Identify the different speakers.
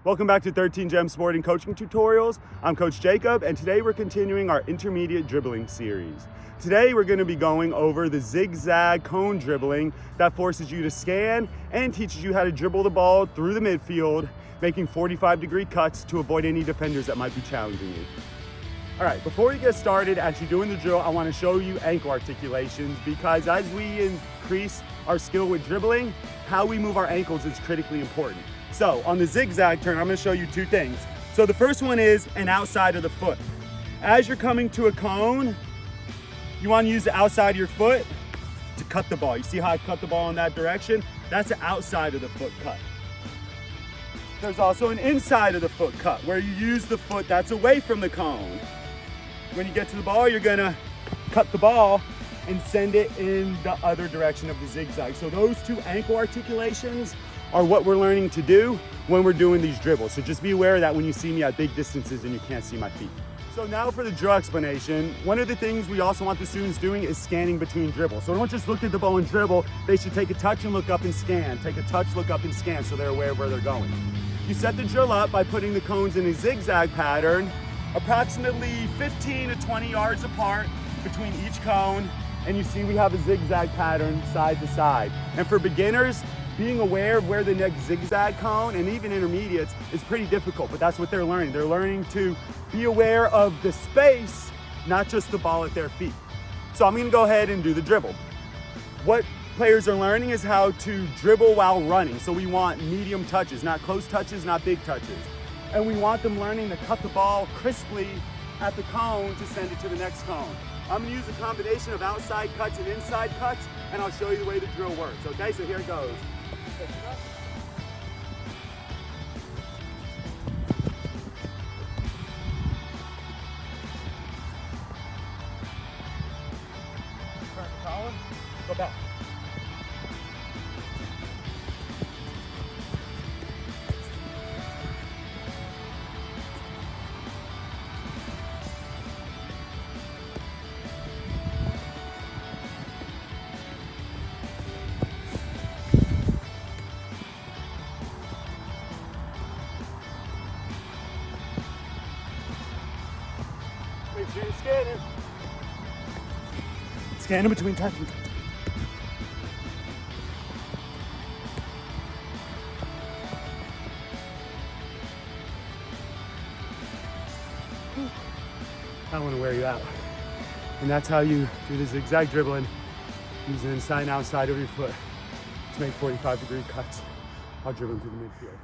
Speaker 1: Welcome back to 13 Gem Sporting Coaching Tutorials. I'm Coach Jacob, and today we're continuing our intermediate dribbling series. Today we're going to be going over the zigzag cone dribbling that forces you to scan and teaches you how to dribble the ball through the midfield, making 45-degree cuts to avoid any defenders that might be challenging you. All right, before we get started actually doing the drill, I want to show you ankle articulations because as we increase our skill with dribbling, how we move our ankles is critically important. So on the zigzag turn, I'm going to show you two things. So the first one is an outside of the foot. As you're coming to a cone, you want to use the outside of your foot to cut the ball. You see how I cut the ball in that direction? That's the outside of the foot cut. There's also an inside of the foot cut where you use the foot that's away from the cone. When you get to the ball, you're gonna cut the ball and send it in the other direction of the zigzag. So those two ankle articulations are what we're learning to do when we're doing these dribbles. So just be aware of that when you see me at big distances and you can't see my feet. So now for the drill explanation, one of the things we also want the students doing is scanning between dribbles. So don't just look at the ball and dribble, they should take a touch and look up and scan. Take a touch, look up and scan so they're aware of where they're going. You set the drill up by putting the cones in a zigzag pattern, approximately 15 to 20 yards apart between each cone, and you see we have a zigzag pattern side to side. And for beginners, being aware of where the next zigzag cone and even intermediates is pretty difficult, but that's what they're learning. They're learning to be aware of the space, not just the ball at their feet. So I'm gonna go ahead and do the dribble. What players are learning is how to dribble while running. So we want medium touches, not close touches, not big touches. And we want them learning to cut the ball crisply at the cone to send it to the next cone. I'm gonna use a combination of outside cuts and inside cuts, and I'll show you the way the drill works, okay? So here it goes. Pick it up. Turn the column, go back. Make sure you're scanning. Scanning between touches. I don't want to wear you out. And that's how you do the zigzag dribbling. Use the inside and outside of your foot to make 45-degree cuts while dribbling through the midfield.